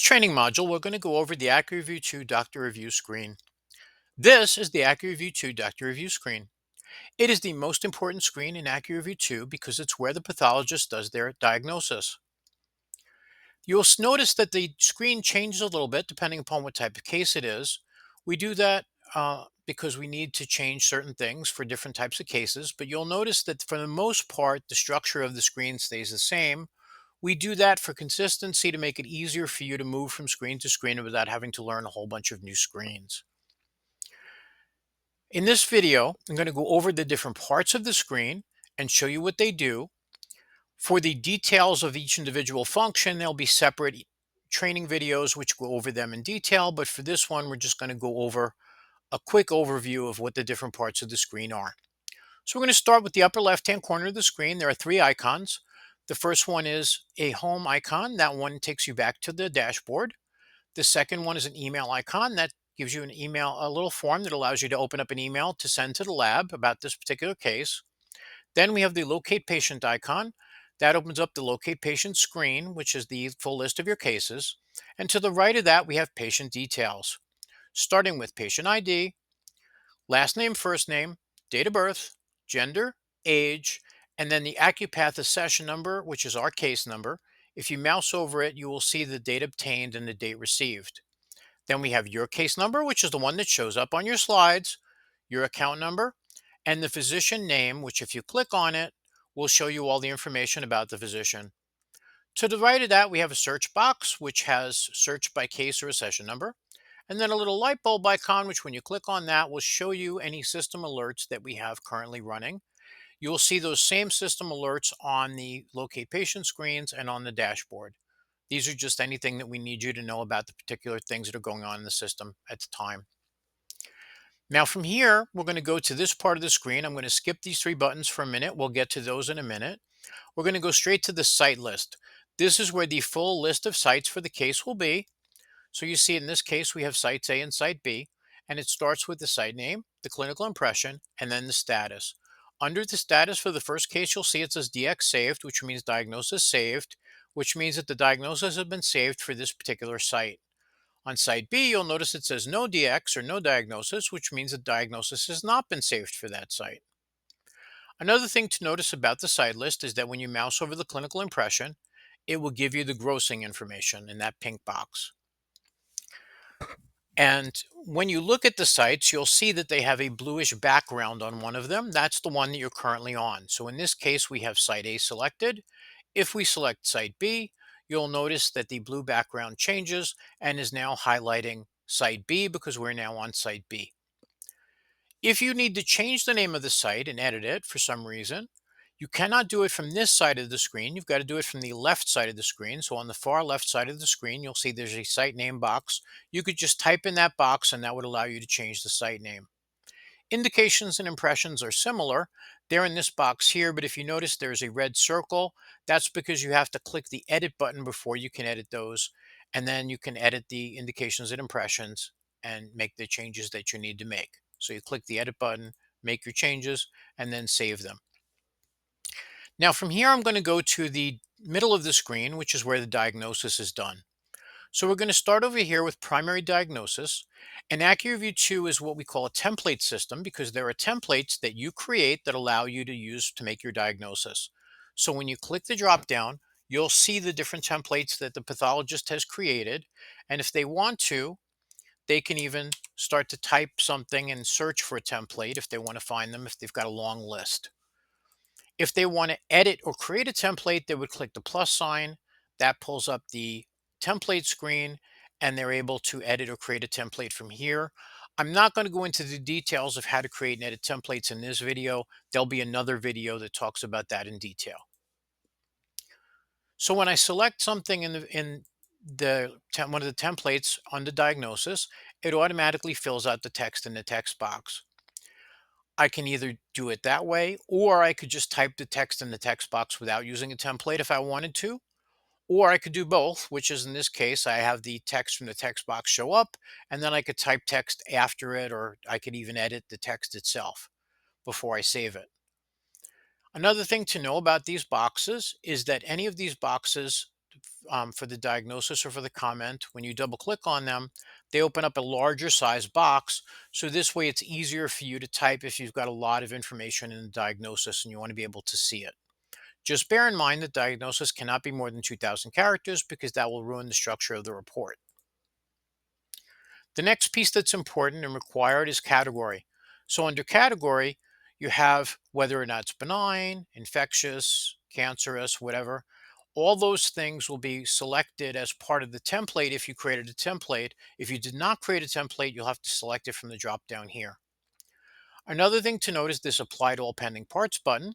training module, we're going to go over the AcuReview 2 Doctor Review screen. This is the AcuReview 2 Doctor Review screen. It is the most important screen in AcuReview 2 because it's where the pathologist does their diagnosis. You'll notice that the screen changes a little bit depending upon what type of case it is. We do that because we need to change certain things for different types of cases, but you'll notice that for the most part, the structure of the screen stays the same. We do that for consistency to make it easier for you to move from screen to screen without having to learn a whole bunch of new screens. In this video, I'm going to go over the different parts of the screen and show you what they do. For the details of each individual function, there'll be separate training videos which go over them in detail, but for this one, we're just going to go over a quick overview of what the different parts of the screen are. So we're going to start with the upper left-hand corner of the screen. There are three icons. The first one is a home icon. That one takes you back to the dashboard. The second one is an email icon. That gives you an email, a little form that allows you to open up an email to send to the lab about this particular case. Then we have the locate patient icon. That opens up the locate patient screen, which is the full list of your cases. And to the right of that, we have patient details, starting with patient ID, last name, first name, date of birth, gender, age, and then the Acupath accession number, which is our case number. If you mouse over it, you will see the date obtained and the date received. Then we have your case number, which is the one that shows up on your slides, your account number, and the physician name, which if you click on it, will show you all the information about the physician. To the right of that, we have a search box, which has search by case or accession number. And then a little light bulb icon, which when you click on that will show you any system alerts that we have currently running. You will see those same system alerts on the locate patient screens and on the dashboard. These are just anything that we need you to know about the particular things that are going on in the system at the time. Now from here, we're going to go to this part of the screen. I'm going to skip these three buttons for a minute. We'll get to those in a minute. We're going to go straight to the site list. This is where the full list of sites for the case will be. So you see in this case, we have sites A and site B, and it starts with the site name, the clinical impression, and then the status. Under the status for the first case, you'll see it says DX saved, which means diagnosis saved, which means that the diagnosis has been saved for this particular site. On site B, you'll notice it says no DX or no diagnosis, which means the diagnosis has not been saved for that site. Another thing to notice about the site list is that when you mouse over the clinical impression, it will give you the grossing information in that pink box. And when you look at the sites, you'll see that they have a bluish background on one of them. That's the one that you're currently on. So in this case, we have site A selected. If we select site B, you'll notice that the blue background changes and is now highlighting site B because we're now on site B. If you need to change the name of the site and edit it for some reason, you cannot do it from this side of the screen. You've got to do it from the left side of the screen. So on the far left side of the screen, you'll see there's a site name box. You could just type in that box and that would allow you to change the site name. Indications and impressions are similar. They're in this box here, but if you notice there's a red circle, that's because you have to click the edit button before you can edit those. And then you can edit the indications and impressions and make the changes that you need to make. So you click the edit button, make your changes, and then save them. Now from here, I'm going to go to the middle of the screen, which is where the diagnosis is done. So we're going to start over here with primary diagnosis. And AcuReview 2 is what we call a template system because there are templates that you create that allow you to use to make your diagnosis. So when you click the drop down, you'll see the different templates that the pathologist has created. And if they want to, they can even start to type something and search for a template if they want to find them, if they've got a long list. If they want to edit or create a template, they would click the plus sign. That pulls up the template screen, and they're able to edit or create a template from here. I'm not going to go into the details of how to create and edit templates in this video. There'll be another video that talks about that in detail. So when I select something in one of the templates on the diagnosis, it automatically fills out the text in the text box. I can either do it that way, or I could just type the text in the text box without using a template if I wanted to. Or I could do both, which is in this case, I have the text from the text box show up, and then I could type text after it, or I could even edit the text itself before I save it. Another thing to know about these boxes is that any of these boxes, for the diagnosis or for the comment, when you double click on them, they open up a larger size box. So this way it's easier for you to type if you've got a lot of information in the diagnosis and you want to be able to see it. Just bear in mind that diagnosis cannot be more than 2,000 characters because that will ruin the structure of the report. The next piece that's important and required is category. So under category, you have whether or not it's benign, infectious, cancerous, whatever. All those things will be selected as part of the template if you created a template. If you did not create a template, you'll have to select it from the drop down here. Another thing to note is this apply to all pending parts button.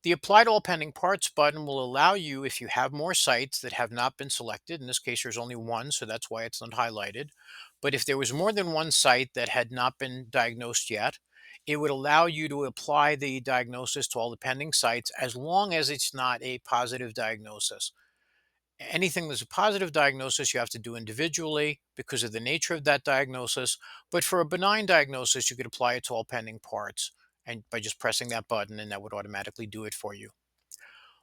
The Apply to All Pending Parts button will allow you, if you have more sites that have not been selected, in this case there's only one, so that's why it's not highlighted, but if there was more than one site that had not been diagnosed yet, it would allow you to apply the diagnosis to all the pending sites as long as it's not a positive diagnosis. Anything that's a positive diagnosis you have to do individually because of the nature of that diagnosis, but for a benign diagnosis you could apply it to all pending parts and by just pressing that button, and that would automatically do it for you.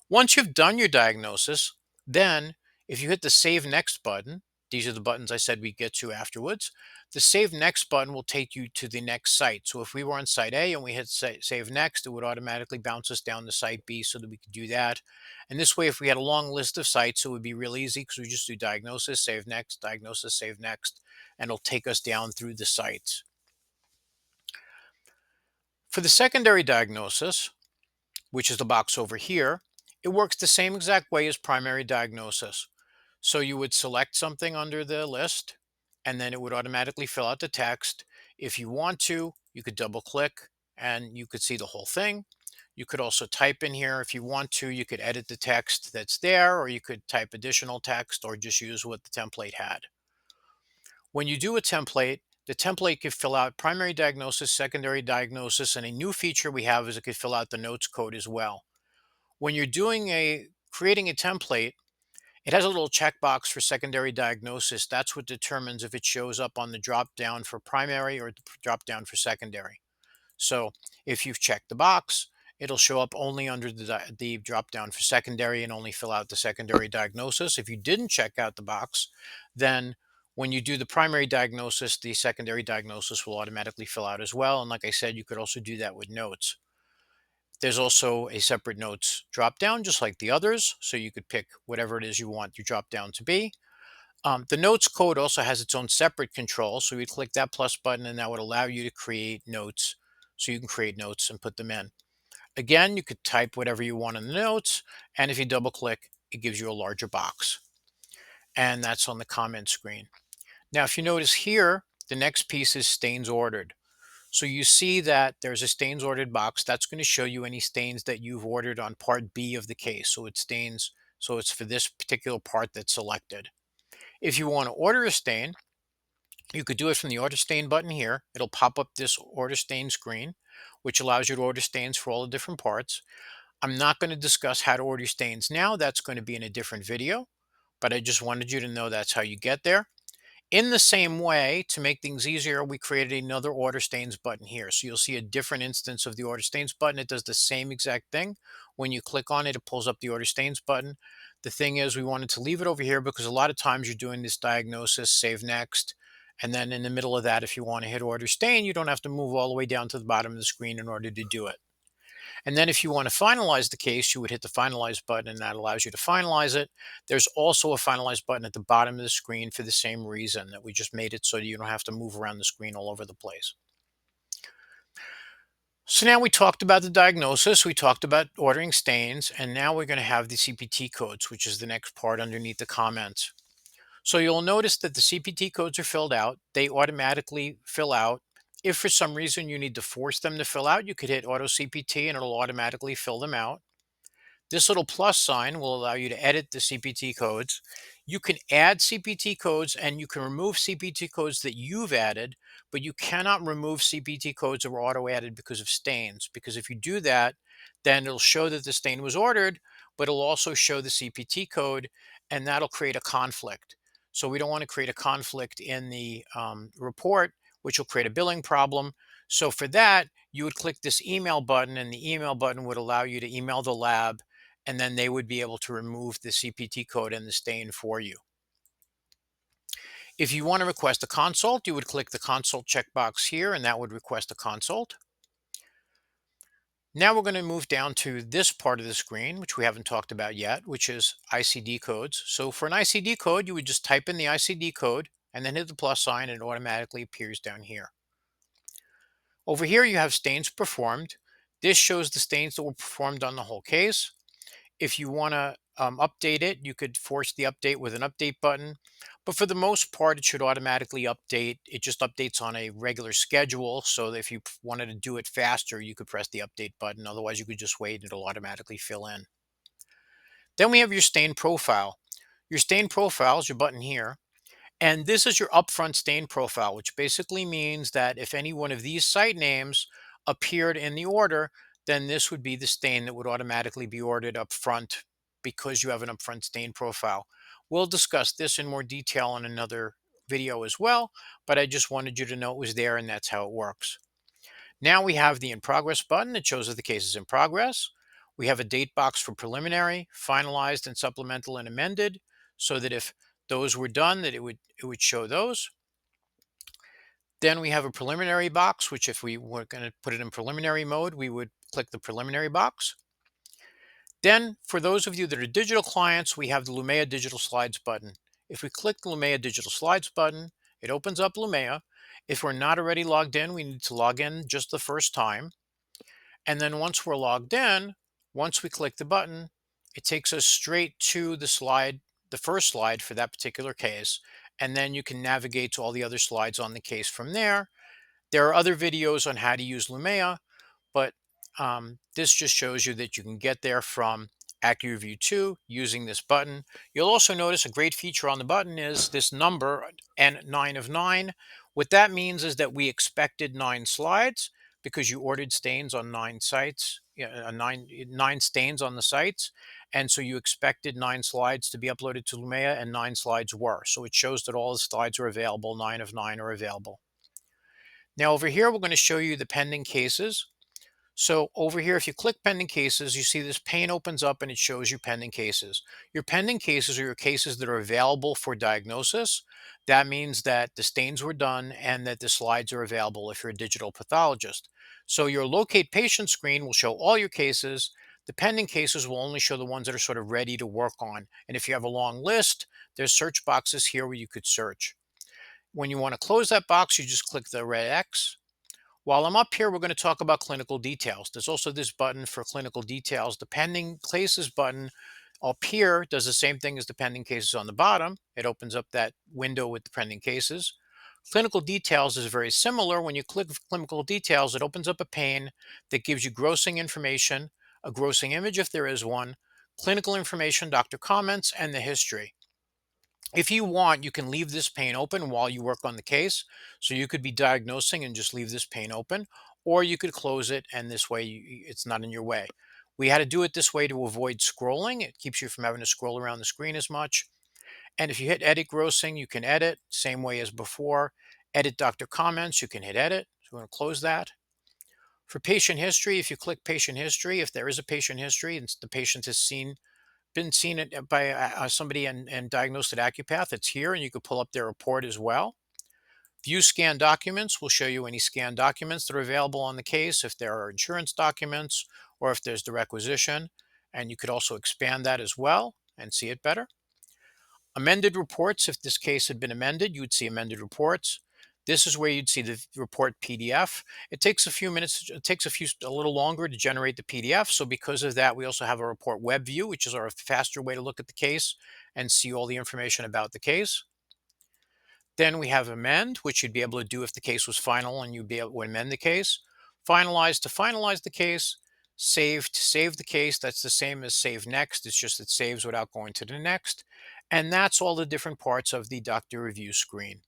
Once you've done your diagnosis, then if you hit the Save Next button, these are the buttons I said we get to afterwards. The Save Next button will take you to the next site. So if we were on site A and we hit Save Next, it would automatically bounce us down to site B so that we could do that. And this way, if we had a long list of sites, it would be real easy because we just do diagnosis, save next, and it'll take us down through the sites. For the secondary diagnosis, which is the box over here, it works the same exact way as primary diagnosis. So you would select something under the list, and then it would automatically fill out the text. If you want to, you could double click and you could see the whole thing. You could also type in here if you want to. You could edit the text that's there, or you could type additional text, or just use what the template had. When you do a template, the template could fill out primary diagnosis, secondary diagnosis, and a new feature we have is it could fill out the notes code as well. When you're creating a template, it has a little checkbox for secondary diagnosis. That's what determines if it shows up on the drop down for primary or the drop down for secondary. So if you've checked the box, it'll show up only under the drop down for secondary and only fill out the secondary diagnosis. If you didn't check out the box, then when you do the primary diagnosis, the secondary diagnosis will automatically fill out as well. And like I said, you could also do that with notes. There's also a separate notes drop down, just like the others. So you could pick whatever it is you want your drop down to be. The notes code also has its own separate control. So you click that plus button and that would allow you to create notes. So you can create notes and put them in. Again, you could type whatever you want in the notes. And if you double click, it gives you a larger box. And that's on the comment screen. Now, if you notice here, the next piece is stains ordered. So you see that there's a stains ordered box. That's going to show you any stains that you've ordered on part B of the case. So it stains, so it's for this particular part that's selected. If you want to order a stain, you could do it from the order stain button here. It'll pop up this order stain screen, which allows you to order stains for all the different parts. I'm not going to discuss how to order stains now. That's going to be in a different video, but I just wanted you to know that's how you get there. In the same way, to make things easier, we created another order stains button here. So you'll see a different instance of the order stains button. It does the same exact thing. When you click on it, it pulls up the order stains button. The thing is, we wanted to leave it over here because a lot of times you're doing this diagnosis, save next, and then in the middle of that, if you want to hit order stain, you don't have to move all the way down to the bottom of the screen in order to do it. And then if you want to finalize the case, you would hit the Finalize button, and that allows you to finalize it. There's also a Finalize button at the bottom of the screen for the same reason, that we just made it so you don't have to move around the screen all over the place. So now we talked about the diagnosis, we talked about ordering stains, and now we're going to have the CPT codes, which is the next part underneath the comments. So you'll notice that the CPT codes are filled out. They automatically fill out. If for some reason you need to force them to fill out, you could hit Auto CPT and it'll automatically fill them out. This little plus sign will allow you to edit the CPT codes. You can add CPT codes and you can remove CPT codes that you've added, but you cannot remove CPT codes that were auto added because of stains. Because if you do that, then it'll show that the stain was ordered, but it'll also show the CPT code, and that'll create a conflict. So we don't want to create a conflict in the report, which will create a billing problem. So for that, you would click this email button, and the email button would allow you to email the lab and then they would be able to remove the CPT code and the stain for you. If you want to request a consult, you would click the consult checkbox here, and that would request a consult. Now we're going to move down to this part of the screen, which we haven't talked about yet, which is ICD codes. So for an ICD code, you would just type in the ICD code and then hit the plus sign, and it automatically appears down here. Over here, you have stains performed. This shows the stains that were performed on the whole case. If you want to update it, you could force the update with an update button. But for the most part, it should automatically update. It just updates on a regular schedule. So that if you wanted to do it faster, you could press the update button. Otherwise, you could just wait and it'll automatically fill in. Then we have your stain profile. Your stain profile is your button here. And this is your upfront stain profile, which basically means that if any one of these site names appeared in the order, then this would be the stain that would automatically be ordered up front because you have an upfront stain profile. We'll discuss this in more detail in another video as well, but I just wanted you to know it was there and that's how it works. Now we have the in progress button. It shows that the case is in progress. We have a date box for preliminary, finalized, and supplemental and amended, so that if those were done, that it would show those. Then we have a preliminary box, which if we were going to put it in preliminary mode, we would click the preliminary box. Then for those of you that are digital clients, we have the Lumea Digital Slides button. If we click the Lumea Digital Slides button, it opens up Lumea. If we're not already logged in, we need to log in just the first time. And then once we're logged in, once we click the button, it takes us straight to the slide, the first slide for that particular case. And then you can navigate to all the other slides on the case from there. There are other videos on how to use Lumea, but this just shows you that you can get there from AcuReview 2 using this button. You'll also notice a great feature on the button is this number N9 of 9. What that means is that we expected 9 slides because you ordered stains on 9 sites, nine stains on the sites. And so you expected 9 slides to be uploaded to Lumea, and 9 slides were. So it shows that all the slides are available, 9 of 9 are available. Now over here, we're going to show you the pending cases. So over here, if you click pending cases, you see this pane opens up and it shows you pending cases. Your pending cases are your cases that are available for diagnosis. That means that the stains were done and that the slides are available if you're a digital pathologist. So your locate patient screen will show all your cases. The pending cases will only show the ones that are sort of ready to work on. And if you have a long list, there's search boxes here where you could search. When you want to close that box, you just click the red X. While I'm up here, we're going to talk about clinical details. There's also this button for clinical details. The pending cases button up here does the same thing as the pending cases on the bottom. It opens up that window with the pending cases. Clinical details is very similar. When you click clinical details, it opens up a pane that gives you grossing information, a grossing image if there is one, clinical information, doctor comments, and the history. If you want, you can leave this pane open while you work on the case. So you could be diagnosing and just leave this pane open, or you could close it and this way it's not in your way. We had to do it this way to avoid scrolling. It keeps you from having to scroll around the screen as much. And if you hit edit grossing, you can edit same way as before. Edit doctor comments, you can hit edit. So we're going to close that. For patient history, if you click patient history, if there is a patient history and the patient has been seen by somebody and diagnosed at Acupath, it's here, and you could pull up their report as well. View scan documents will show you any scanned documents that are available on the case, if there are insurance documents or if there's the requisition. And you could also expand that as well and see it better. Amended reports, if this case had been amended, you would see amended reports. This is where you'd see the report PDF. It takes a few minutes, it takes a little longer to generate the PDF. So because of that, we also have a report web view, which is our faster way to look at the case and see all the information about the case. Then we have amend, which you'd be able to do if the case was final and you'd be able to amend the case. Finalize to finalize the case. Save to save the case. That's the same as save next. It's just it saves without going to the next. And that's all the different parts of the doctor review screen.